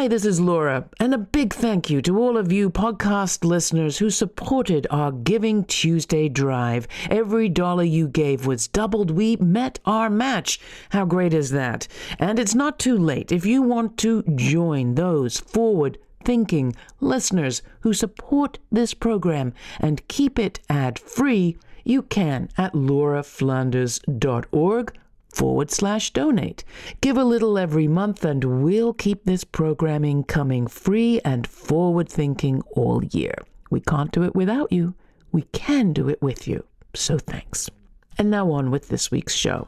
Hi, this is Laura, and a big thank you to all of you podcast listeners who supported our Giving Tuesday drive. Every dollar you gave was doubled. We met our match. How great is that? And it's not too late if you want to join those forward-thinking listeners who support this program and keep it ad-free. You can at lauraflanders.org/donate. Give a little every month and we'll keep this programming coming free and forward-thinking all year. We can't do it without you. We can do it with you. So thanks. And now on with this week's show.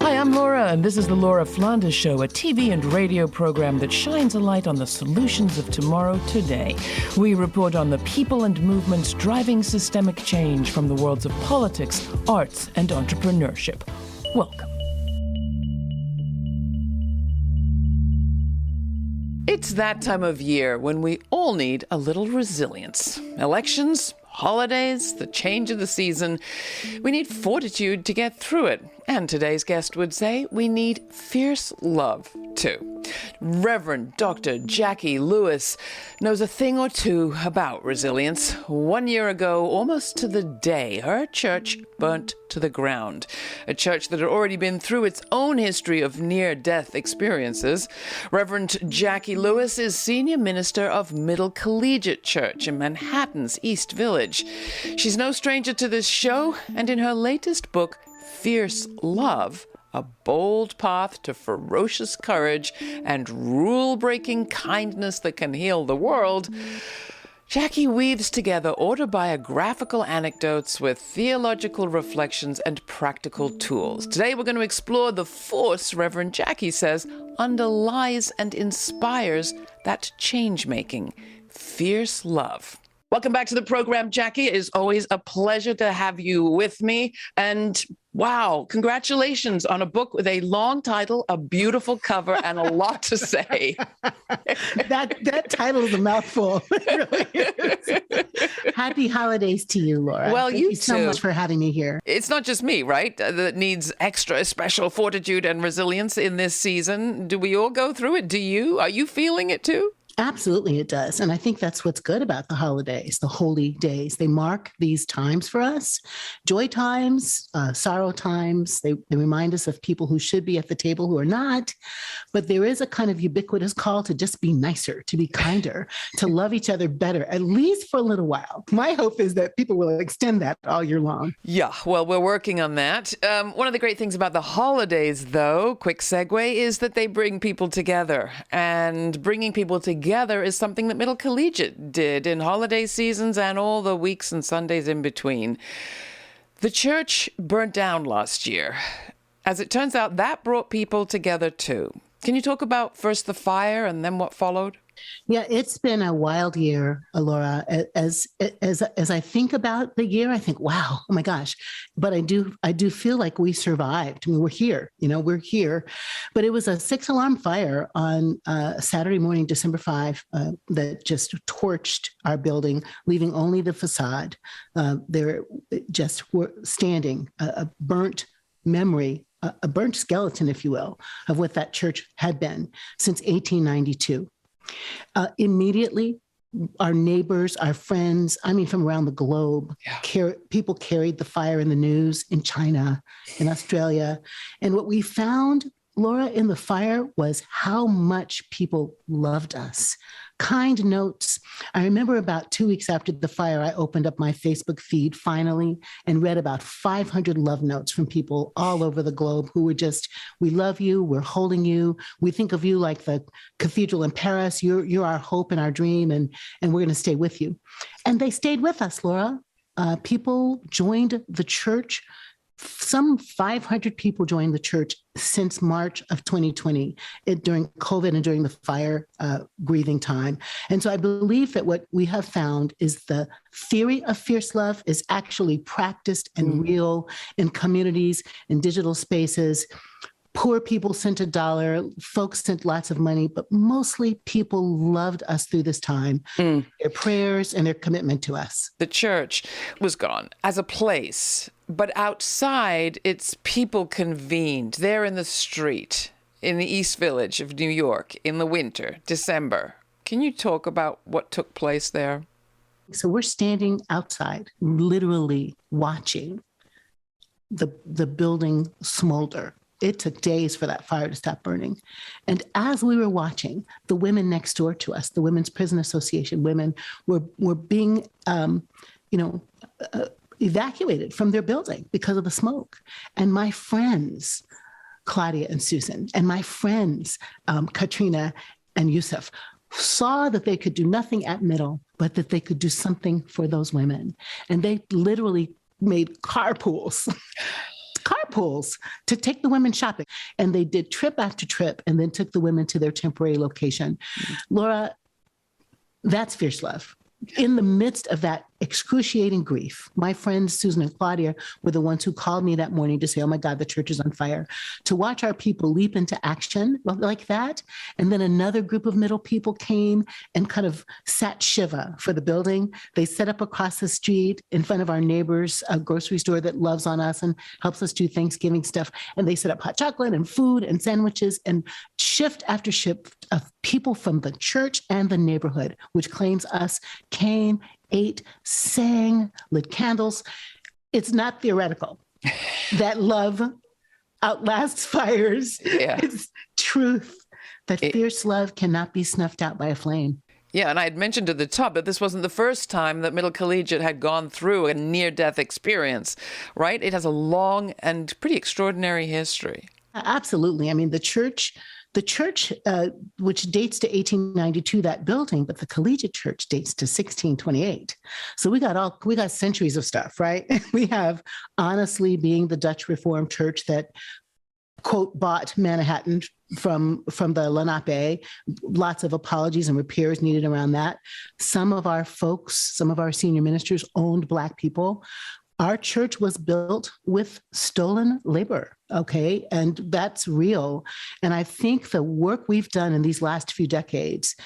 Hi, I'm Laura, and this is the Laura Flanders Show, a TV and radio program that shines a light on the solutions of tomorrow today. We report on the people and movements driving systemic change from the worlds of politics, arts, and entrepreneurship. Welcome. It's that time of year when we all need a little resilience. Elections, holidays, the change of the season. We need fortitude to get through it. And today's guest would say we need fierce love, too. Reverend Dr. Jacqui Lewis knows a thing or two about resilience. 1 year ago, almost to the day, her church burnt to the ground. A church that had already been through its own history of near-death experiences. Reverend Jacqui Lewis is senior minister of Middle Collegiate Church in Manhattan's East Village. She's no stranger to this show, and in her latest book, Fierce Love, a bold path to ferocious courage and rule-breaking kindness that can heal the world, Jacqui weaves together autobiographical anecdotes with theological reflections and practical tools. Today we're going to explore the force, Reverend Jacqui says, underlies and inspires that change-making. Fierce love. Welcome back to the program, Jacqui. It is always a pleasure to have you with me. And wow, congratulations on a book with a long title, a beautiful cover, and a lot to say. That title is a mouthful. It really is. Happy holidays to you, Laura. Well, Thank you so much for having me here. It's not just me, right, that needs extra special fortitude and resilience in this season. Do we all go through it? Do you? Are you feeling it too? Absolutely, it does. And I think that's what's good about the holidays, the holy days. They mark these times for us, joy times, sorrow times. They remind us of people who should be at the table who are not. But there is a kind of ubiquitous call to just be nicer, to be kinder, to love each other better, at least for a little while. My hope is that people will extend that all year long. Yeah, well, we're working on that. One of the great things about the holidays, though, quick segue, is that they bring people together. And bringing people together is something that Middle Collegiate did in holiday seasons and all the weeks and Sundays in between. The church burnt down last year. As it turns out, that brought people together too. Can you talk about first the fire and then what followed? Yeah, it's been a wild year, Laura. As I think about the year, I think, wow, oh my gosh. But I do feel like we survived. I mean, we're here, we're here. But it was a 6-alarm fire on Saturday morning, December 5, that just torched our building, leaving only the facade. There just were standing a burnt memory, a burnt skeleton, if you will, of what that church had been since 1892. Immediately, our neighbors, our friends, from around the globe, people carried the fire in the news in China, in Australia. And what we found, Laura, in the fire was how much people loved us. Kind notes. I remember about 2 weeks after the fire, I opened up my Facebook feed finally and read about 500 love notes from people all over the globe who were just, we love you, we're holding you, we think of you like the cathedral in Paris, you're our hope and our dream, and we're going to stay with you. And they stayed with us, Laura. People joined the church. Some 500 people joined the church since March of 2020 during COVID and during the fire grieving time. And so I believe that what we have found is the theory of fierce love is actually practiced and real in communities, in digital spaces. Poor people sent $1, folks sent lots of money, but mostly people loved us through this time, their prayers and their commitment to us. The church was gone as a place, but outside, its people convened there in the street, in the East Village of New York, in the winter, December. Can you talk about what took place there? So we're standing outside, literally watching the building smolder. It took days for that fire to stop burning. And as we were watching, the women next door to us, the Women's Prison Association women, were being, evacuated from their building because of the smoke. And my friends, Claudia and Susan, and my friends, Katrina and Yusuf, saw that they could do nothing at Middle, but that they could do something for those women. And they literally made carpools to take the women shopping. And they did trip after trip and then took the women to their temporary location. Laura, that's fierce love. In the midst of that excruciating grief, my friends Susan and Claudia were the ones who called me that morning to say, oh my God, the church is on fire. To watch our people leap into action like that. And then another group of Middle people came and kind of sat Shiva for the building. They set up across the street in front of our neighbor's grocery store that loves on us and helps us do Thanksgiving stuff. And they set up hot chocolate and food and sandwiches, and shift after shift of people from the church and the neighborhood, which claims us, came, ate, sang, lit candles. It's not theoretical. That love outlasts fires. Yeah. It's truth. That fierce love cannot be snuffed out by a flame. Yeah, and I had mentioned at the top that this wasn't the first time that Middle Collegiate had gone through a near-death experience, right? It has a long and pretty extraordinary history. Absolutely. I mean, the church, which dates to 1892, that building, but the Collegiate Church dates to 1628. So we got centuries of stuff, right? We have, honestly, being the Dutch Reformed Church that, quote, bought Manhattan from the Lenape, lots of apologies and repairs needed around that. Some of our folks, some of our senior ministers owned Black people. Our church was built with stolen labor, okay? And that's real. And I think the work we've done in these last few decades,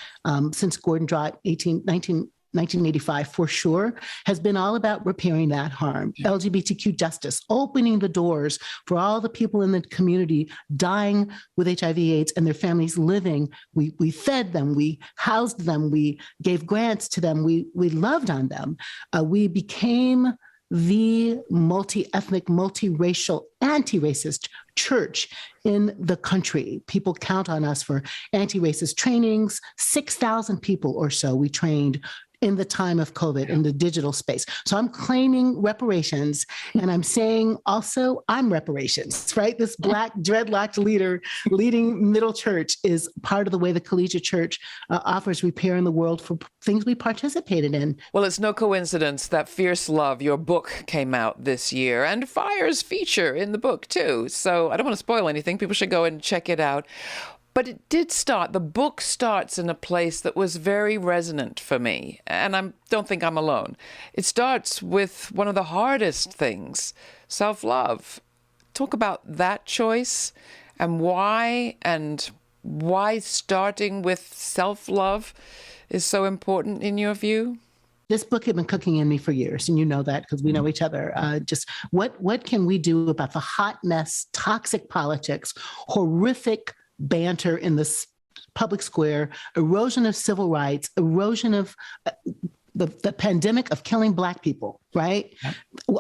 since Gordon Drott, 1985, for sure, has been all about repairing that harm. LGBTQ justice, opening the doors for all the people in the community dying with HIV/AIDS and their families living. We fed them, we housed them, we gave grants to them, we loved on them. We became the multi-ethnic, multiracial, anti-racist church in the country. People count on us for anti-racist trainings. 6,000 people or so we trained in the time of COVID in the digital space. So I'm claiming reparations, and I'm saying also I'm reparations, right? This Black dreadlocked leader leading Middle Church is part of the way the Collegiate Church offers repair in the world for things we participated in. Well, it's no coincidence that Fierce Love, your book, came out this year, and Fire's feature in the book too. So I don't want to spoil anything. People should go and check it out. But it did start, the book starts in a place that was very resonant for me, and I don't think I'm alone. It starts with one of the hardest things, self-love. Talk about that choice and why starting with self-love is so important in your view. This book had been cooking in me for years, and you know that because we know each other. Just what can we do about the hot mess, toxic politics, horrific banter in the public square, erosion of civil rights, erosion of the pandemic of killing Black people, right? Yep.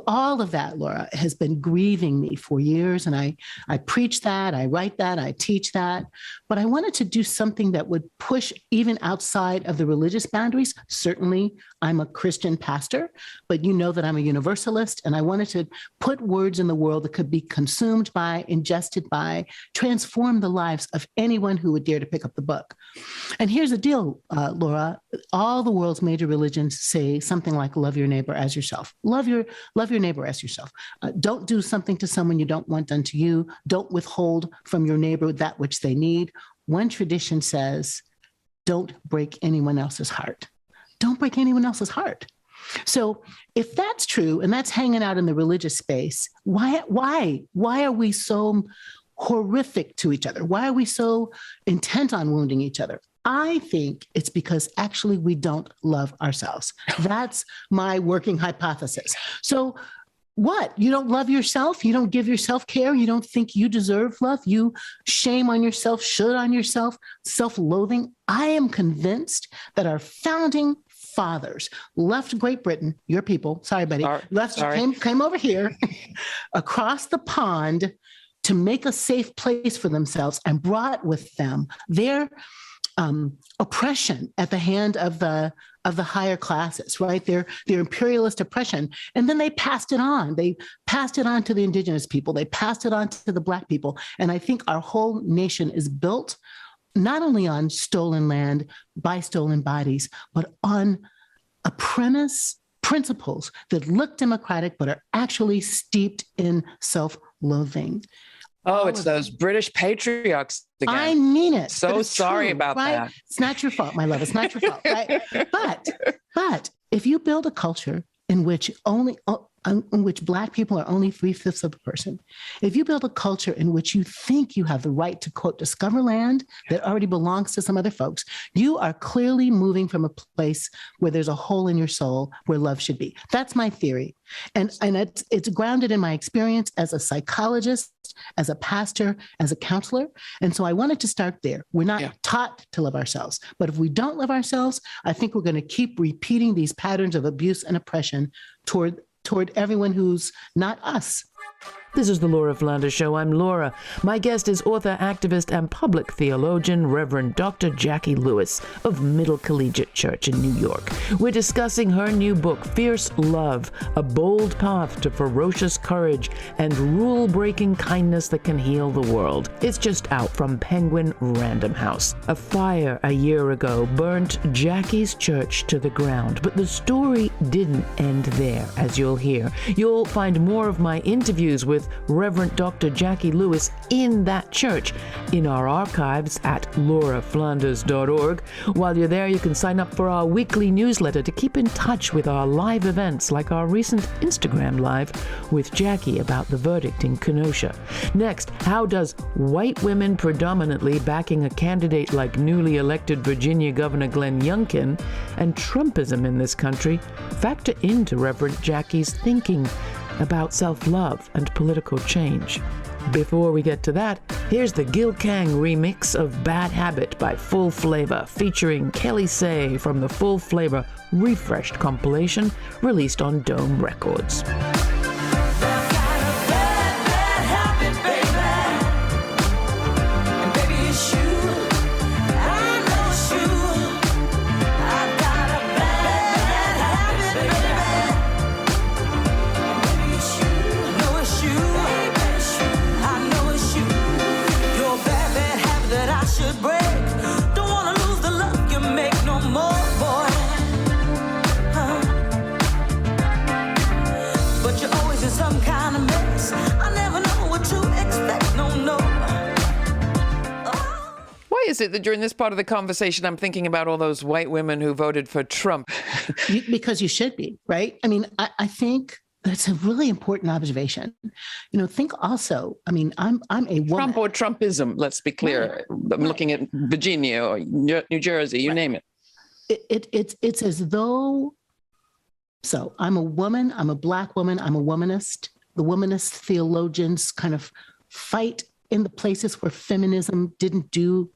All of that, Laura, has been grieving me for years. And I preach that, I write that, I teach that. But I wanted to do something that would push even outside of the religious boundaries. Certainly, I'm a Christian pastor, but you know that I'm a universalist. And I wanted to put words in the world that could be consumed by, ingested by, transform the lives of anyone who would dare to pick up the book. And here's the deal, Laura. All the world's major religions say something like, love your neighbor as yourself. Love your neighbor as yourself. Don't do something to someone you don't want done to you. Don't withhold from your neighbor that which they need. One tradition says, don't break anyone else's heart. Don't break anyone else's heart. So if that's true, and that's hanging out in the religious space, why are we so horrific to each other? Why are we so intent on wounding each other? I think it's because actually we don't love ourselves. That's my working hypothesis. So what? You don't love yourself? You don't give yourself care? You don't think you deserve love? You shame on yourself, should on yourself, self-loathing? I am convinced that our founding fathers left Great Britain, your people, sorry, buddy, came over here across the pond to make a safe place for themselves and brought with them their oppression at the hand of the higher classes, right? Their imperialist oppression. And then they passed it on. They passed it on to the indigenous people. They passed it on to the Black people. And I think our whole nation is built not only on stolen land by stolen bodies, but on a principles that look democratic, but are actually steeped in self-loathing. Oh, it's those British patriarchs again. I mean it. So sorry true, about right? that. It's not your fault, my love. It's not your fault. Right? But if you build a culture in which Black people are only 3/5 of a person, if you build a culture in which you think you have the right to, quote, discover land that already belongs to some other folks, you are clearly moving from a place where there's a hole in your soul where love should be. That's my theory. And it's grounded in my experience as a psychologist, as a pastor, as a counselor. And so I wanted to start there. We're not taught to love ourselves. But if we don't love ourselves, I think we're going to keep repeating these patterns of abuse and oppression toward everyone who's not us. This is the Laura Flanders Show. I'm Laura. My guest is author, activist, and public theologian, Reverend Dr. Jacqui Lewis of Middle Collegiate Church in New York. We're discussing her new book, Fierce Love, A Bold Path to Ferocious Courage and Rule-Breaking Kindness That Can Heal the World. It's just out from Penguin Random House. A fire a year ago burnt Jacqui's church to the ground, but the story didn't end there, as you'll hear. You'll find more of my interviews with Reverend Dr. Jacqui Lewis in that church in our archives at lauraflanders.org. While you're there, you can sign up for our weekly newsletter to keep in touch with our live events, like our recent Instagram Live with Jacqui about the verdict in Kenosha. Next, how does white women predominantly backing a candidate like newly elected Virginia Governor Glenn Youngkin and Trumpism in this country factor into Reverend Jacqui's thinking about self-love and political change? Before we get to that, here's the Gil Kang remix of Bad Habit by Full Flavor, featuring Kelly Say from the Full Flavor Refreshed compilation released on Dome Records. Why is it that during this part of the conversation, I'm thinking about all those white women who voted for Trump? Because you should be, right? I mean, I think that's a really important observation. Think also, I mean, I'm a woman. Trump or Trumpism, let's be clear. Right. I'm looking at Virginia or New Jersey, you name it. It's as though, so I'm a woman, I'm a Black woman, I'm a womanist. The womanist theologians kind of fight in the places where feminism didn't go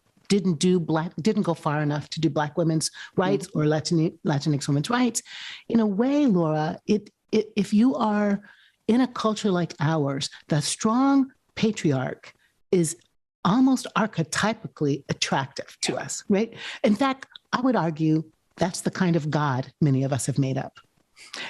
far enough to do Black women's rights or Latinx women's rights. In a way, Laura, if you are in a culture like ours, the strong patriarch is almost archetypically attractive to us, right? In fact, I would argue that's the kind of God many of us have made up.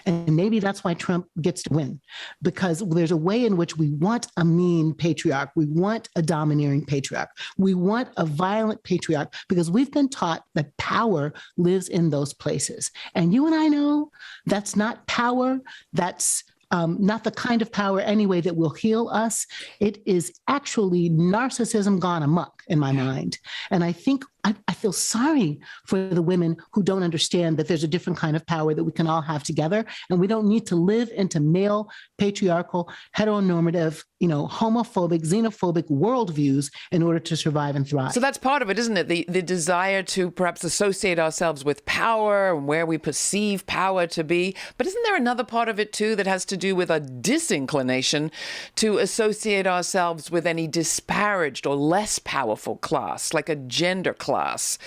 And maybe that's why Trump gets to win, because there's a way in which we want a mean patriarch. We want a domineering patriarch. We want a violent patriarch because we've been taught that power lives in those places. And you and I know that's not power. That's not the kind of power anyway that will heal us. It is actually narcissism gone amok in my mind. And I think I feel sorry for the women who don't understand that there's a different kind of power that we can all have together. And we don't need to live into male, patriarchal, heteronormative, homophobic, xenophobic worldviews in order to survive and thrive. So that's part of it, isn't it? The desire to perhaps associate ourselves with power and where we perceive power to be. But isn't there another part of it, too, that has to do with a disinclination to associate ourselves with any disparaged or less powerful class, like a gender class?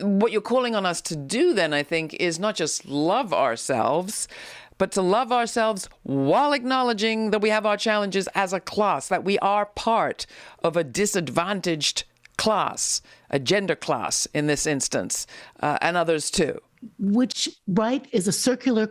What you're calling on us to do then, I think, is not just love ourselves, but to love ourselves while acknowledging that we have our challenges as a class, that we are part of a disadvantaged class, a gender class in this instance, and others too. Which, right, is a circular,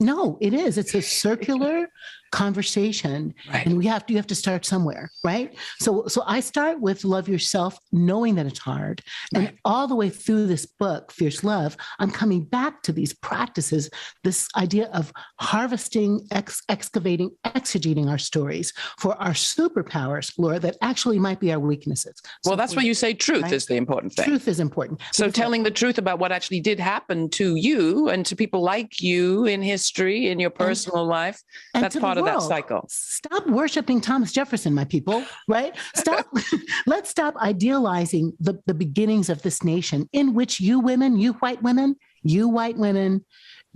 no, it is. It's a circular conversation. Right. And you have to start somewhere, right? So I start with love yourself, knowing that it's hard. Right. And all the way through this book, Fierce Love, I'm coming back to these practices, this idea of harvesting, excavating, exegeting our stories for our superpowers, Laura, that actually might be our weaknesses. Well, that's why you say truth, right? Is the important thing. Truth is important. So telling the truth about what actually did happen to you and to people like you in history, in your personal life, that's part of that cycle. Stop worshiping Thomas Jefferson, my people, right? Let's stop idealizing the beginnings of this nation in which you white women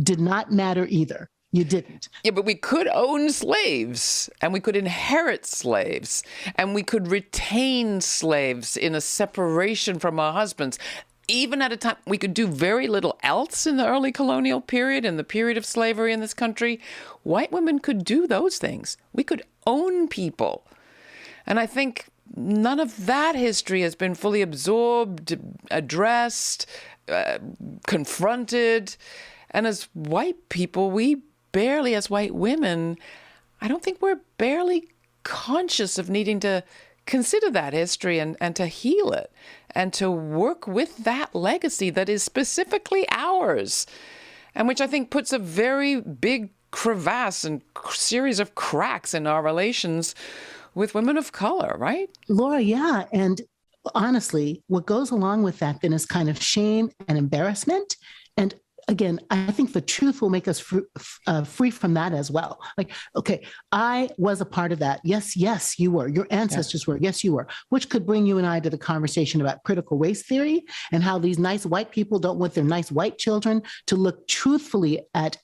did not matter either. You didn't. Yeah, but we could own slaves, and we could inherit slaves, and we could retain slaves in a separation from our husbands. Even at a time, we could do very little else in the early colonial period, in the period of slavery in this country. White women could do those things. We could own people. And I think none of that history has been fully absorbed, addressed, confronted. And as white people, as white women, I don't think we're barely conscious of needing to consider that history and to heal it and to work with that legacy that is specifically ours, and which I think puts a very big crevasse and series of cracks in our relations with women of color, right? Laura, yeah. And honestly, what goes along with that then is kind of shame and embarrassment. And again, I think the truth will make us free from that as well. Like, okay, I was a part of that. Yes, you were. Your ancestors were. Yes, you were. Which could bring you and I to the conversation about critical race theory and how these nice white people don't want their nice white children to look truthfully at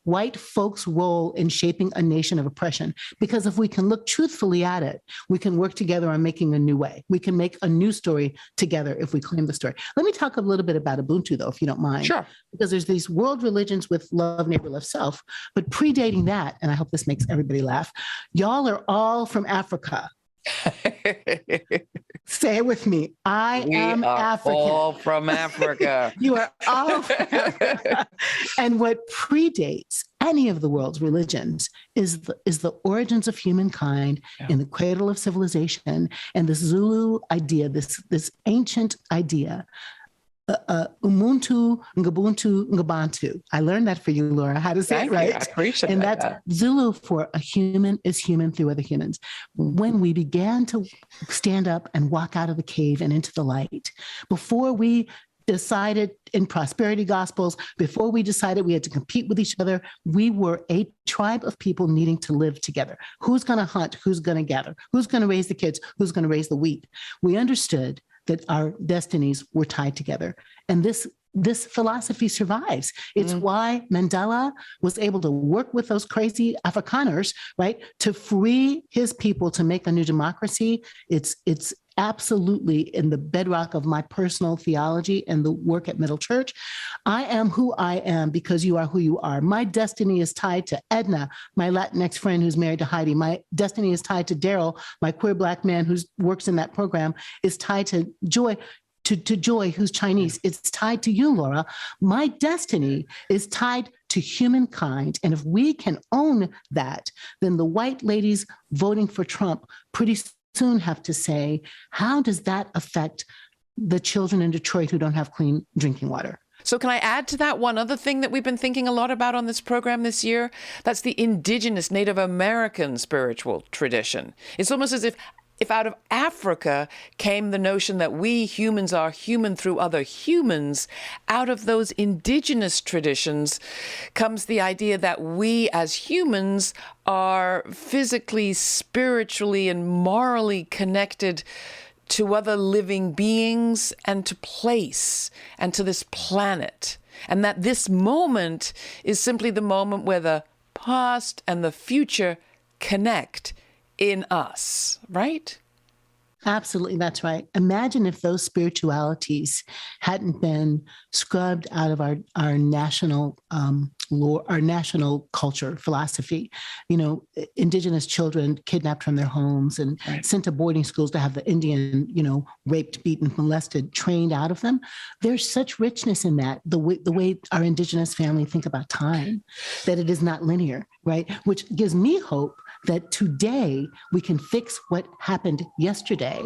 white folks' role in shaping a nation of oppression. Because if we can look truthfully at it, we can work together on making a new way. We can make a new story together if we claim the story. Let me talk a little bit about Ubuntu, though, if you don't mind. Sure. Because there's these world religions with love neighbor, love self. But predating that, and I hope this makes everybody laugh, y'all are all from Africa. Say it with me. I am African. All from Africa. You are all from Africa. And what predates any of the world's religions is the origins of humankind in the cradle of civilization, and this Zulu idea, this ancient idea. Umuntu, Ngubuntu, Ngabantu. I learned that for you, Laura, how to say it right. I appreciate and that's Zulu for a human is human through other humans. When we began to stand up and walk out of the cave and into the light, before we decided in prosperity gospels, before we decided we had to compete with each other, we were a tribe of people needing to live together. Who's going to hunt? Who's going to gather? Who's going to raise the kids? Who's going to raise the wheat? We understood that our destinies were tied together. And this philosophy survives. It's why Mandela was able to work with those crazy Afrikaners, right, to free his people to make a new democracy. It's absolutely in the bedrock of my personal theology and the work at Middle Church. I am who I am because you are who you are. My destiny is tied to Edna, my Latinx friend who's married to Heidi. My destiny is tied to Daryl, my queer Black man who works in that program, is tied to Joy, to Joy, who's Chinese. It's tied to you, Laura. My destiny is tied to humankind. And if we can own that, then the white ladies voting for Trump pretty soon have to say, how does that affect the children in Detroit who don't have clean drinking water? So can I add to that one other thing that we've been thinking a lot about on this program this year? That's the indigenous Native American spiritual tradition. It's almost as if if out of Africa came the notion that we humans are human through other humans, out of those indigenous traditions comes the idea that we as humans are physically, spiritually, and morally connected to other living beings and to place and to this planet. And that this moment is simply the moment where the past and the future connect in us, right? Absolutely, that's right. Imagine if those spiritualities hadn't been scrubbed out of our national lore, our national culture, philosophy. You know, indigenous children kidnapped from their homes and sent to boarding schools to have the Indian, raped, beaten, molested, trained out of them. There's such richness in that, the way our indigenous family think about time, that it is not linear, right? Which gives me hope that today we can fix what happened yesterday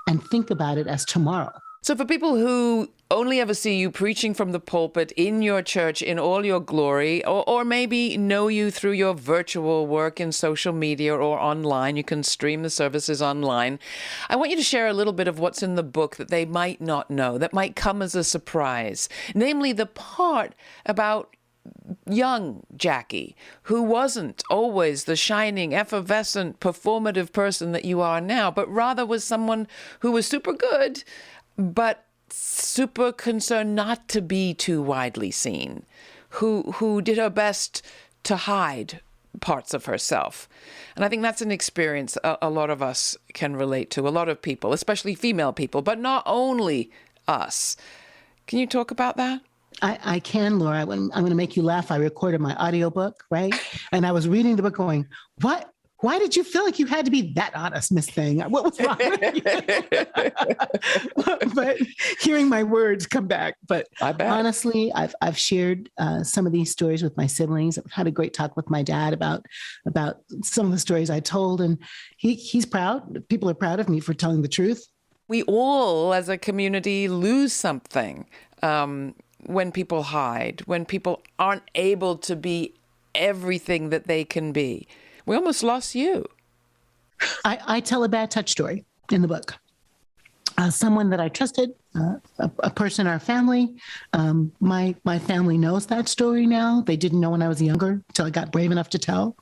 and think about it as tomorrow. So for people who only ever see you preaching from the pulpit in your church in all your glory, or maybe know you through your virtual work in social media or online, you can stream the services online. I want you to share a little bit of what's in the book that they might not know, that might come as a surprise, namely the part about young Jacqui, who wasn't always the shining, effervescent, performative person that you are now, but rather was someone who was super good, but super concerned not to be too widely seen, who did her best to hide parts of herself. And I think that's an experience a lot of us can relate to, a lot of people, especially female people, but not only us. Can you talk about that? I can, Laura. I'm going to make you laugh. I recorded my audiobook, right? And I was reading the book going, what? Why did you feel like you had to be that honest, Miss Thing? What was wrong with you? But hearing my words come back. But honestly, I've shared some of these stories with my siblings. I've had a great talk with my dad about some of the stories I told. And he's proud. People are proud of me for telling the truth. We all, as a community, lose something. When people hide, when people aren't able to be everything that they can be. We almost lost you. I tell a bad touch story in the book. Someone that I trusted, a person in our family. My family knows that story now. They didn't know when I was younger until I got brave enough to tell.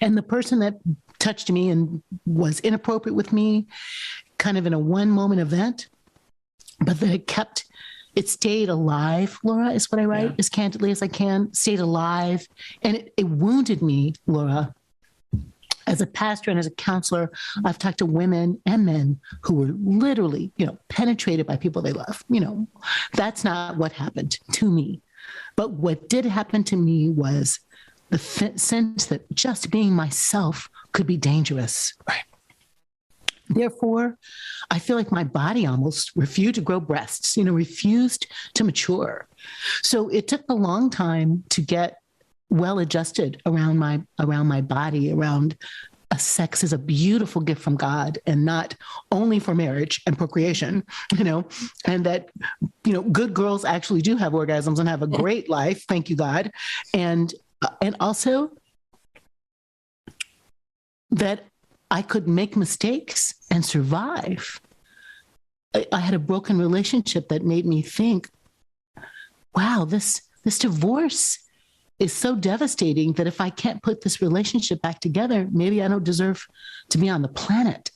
And the person that touched me and was inappropriate with me, kind of in a one-moment event, but that it stayed alive, Laura, is what I write, as candidly as I can, stayed alive. And it wounded me, Laura. As a pastor and as a counselor, I've talked to women and men who were literally, penetrated by people they love. That's not what happened to me. But what did happen to me was the sense that just being myself could be dangerous. Right. Therefore, I feel like my body almost refused to grow breasts, refused to mature. So it took a long time to get well adjusted around my body, around sex is a beautiful gift from God and not only for marriage and procreation, and that, good girls actually do have orgasms and have a great life. Thank you, God. And also that I could make mistakes and survive. I had a broken relationship that made me think, wow, this divorce is so devastating that if I can't put this relationship back together, maybe I don't deserve to be on the planet.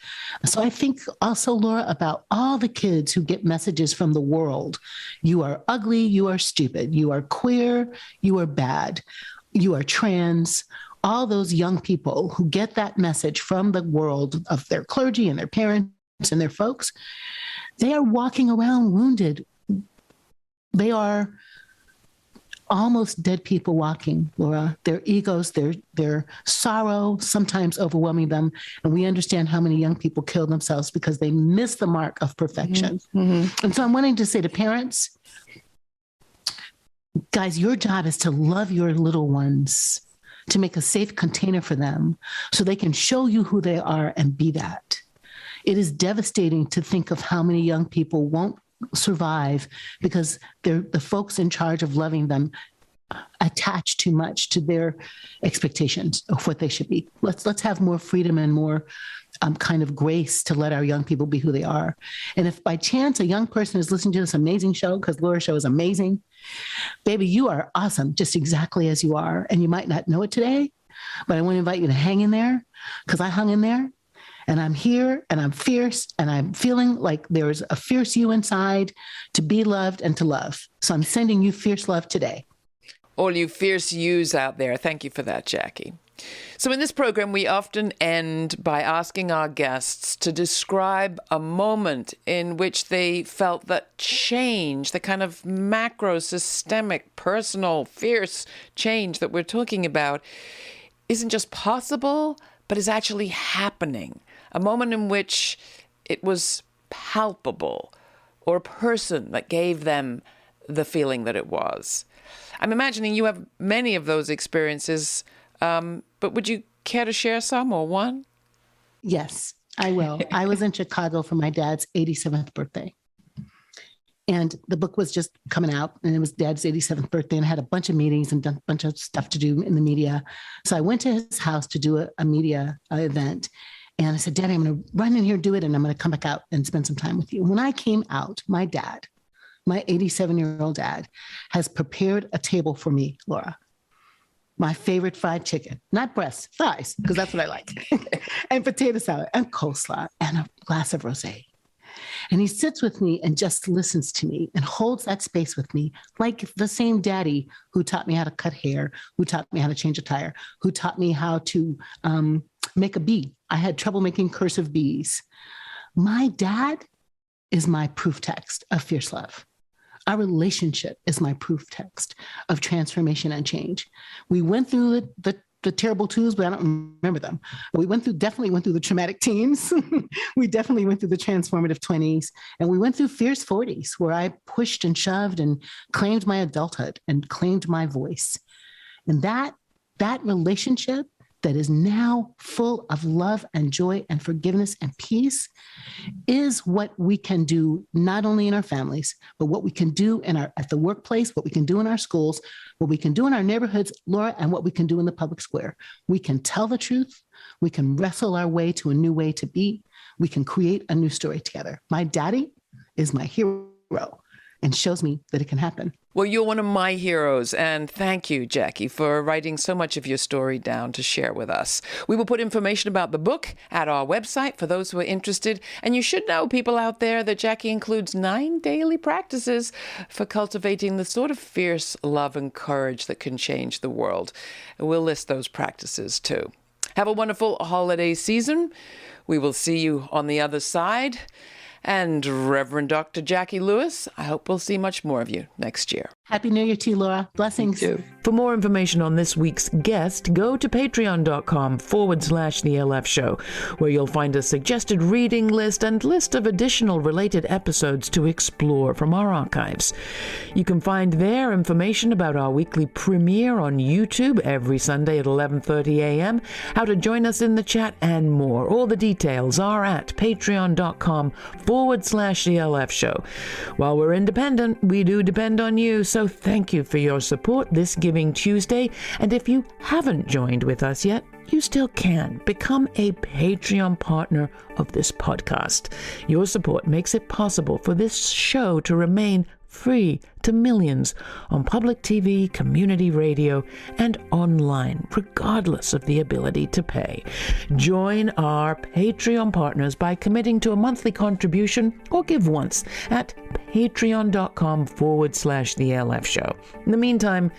So I think also, Laura, about all the kids who get messages from the world. You are ugly, you are stupid, you are queer, you are bad, you are trans. All those young people who get that message from the world of their clergy and their parents and their folks, they are walking around wounded. They are almost dead people walking, Laura. Their egos, their sorrow sometimes overwhelming them. And we understand how many young people kill themselves because they miss the mark of perfection. Mm-hmm. And so I'm wanting to say to parents, guys, your job is to love your little ones, to make a safe container for them so they can show you who they are and be that. It is devastating to think of how many young people won't survive because the folks in charge of loving them attach too much to their expectations of what they should be. Let's have more freedom and more kind of grace to let our young people be who they are. And if by chance a young person is listening to this amazing show, because Laura's show is amazing, baby, you are awesome just exactly as you are. And you might not know it today, but I want to invite you to hang in there, because I hung in there. And I'm here and I'm fierce and I'm feeling like there's a fierce you inside to be loved and to love. So I'm sending you fierce love today. All you fierce yous out there, thank you for that, Jacqui. So in this program, we often end by asking our guests to describe a moment in which they felt that change, the kind of macro, systemic, personal, fierce change that we're talking about, isn't just possible, but is actually happening. A moment in which it was palpable, or a person that gave them the feeling that it was. I'm imagining you have many of those experiences, but would you care to share some or one? Yes, I will. I was in Chicago for my dad's 87th birthday. And the book was just coming out, and it was Dad's 87th birthday, and I had a bunch of meetings and done a bunch of stuff to do in the media. So I went to his house to do a media event. And I said, Daddy, I'm going to run in here, do it, and I'm going to come back out and spend some time with you. When I came out, my dad, my 87-year-old dad, has prepared a table for me, Laura. My favorite fried chicken, not breasts, thighs, because that's what I like, and potato salad, and coleslaw, and a glass of rosé. And he sits with me and just listens to me and holds that space with me, like the same daddy who taught me how to cut hair, who taught me how to change a tire, who taught me how to make a bee. I had trouble making cursive bees. My dad is my proof text of fierce love. Our relationship is my proof text of transformation and change. We went through the terrible twos, but I don't remember them. We definitely went through the traumatic teens. We definitely went through the transformative 20s. And we went through fierce 40s, where I pushed and shoved and claimed my adulthood and claimed my voice. And that relationship that is now full of love and joy and forgiveness and peace is what we can do, not only in our families, but what we can do at the workplace, what we can do in our schools, what we can do in our neighborhoods, Laura, and what we can do in the public square. We can tell the truth. We can wrestle our way to a new way to be. We can create a new story together. My daddy is my hero and shows me that it can happen. Well, you're one of my heroes, and thank you, Jacqui, for writing so much of your story down to share with us. We will put information about the book at our website for those who are interested, and you should know, people out there, that Jacqui includes 9 daily practices for cultivating the sort of fierce love and courage that can change the world. We'll list those practices too. Have a wonderful holiday season. We will see you on the other side. And Reverend Dr. Jacqui Lewis, I hope we'll see much more of you next year. Happy New Year to you, Laura. Blessings. You too. For more information on this week's guest, go to patreon.com/The LF Show, where you'll find a suggested reading list and list of additional related episodes to explore from our archives. You can find there information about our weekly premiere on YouTube every Sunday at 11:30 a.m., how to join us in the chat, and more. All the details are at patreon.com/The LF Show. While we're independent, we do depend on you, so thank you for your support this Giving Tuesday. And if you haven't joined with us yet, you still can. Become a Patreon partner of this podcast. Your support makes it possible for this show to remain free to millions on public TV, community radio, and online, regardless of the ability to pay. Join our Patreon partners by committing to a monthly contribution or give once at patreon.com/The LF Show. In the meantime,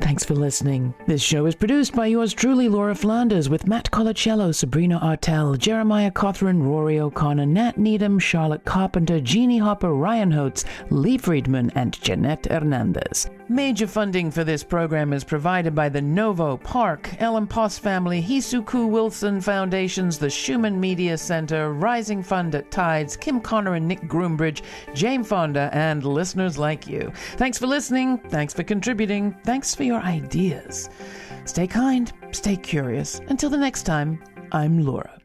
thanks for listening. This show is produced by yours truly, Laura Flanders, with Matt Colacello, Sabrina Artel, Jeremiah Cothran, Rory O'Connor, Nat Needham, Charlotte Carpenter, Jeannie Hopper, Ryan Holtz, Lee Friedman, and Jeanette Hernandez. Major funding for this program is provided by the Novo, Park, Ellen Poss Family, Hisuku Wilson Foundations, the Schumann Media Center, Rising Fund at Tides, Kim Connor and Nick Groombridge, Jane Fonda, and listeners like you. Thanks for listening. Thanks for contributing. Thanks for your ideas. Stay kind. Stay curious. Until the next time, I'm Laura.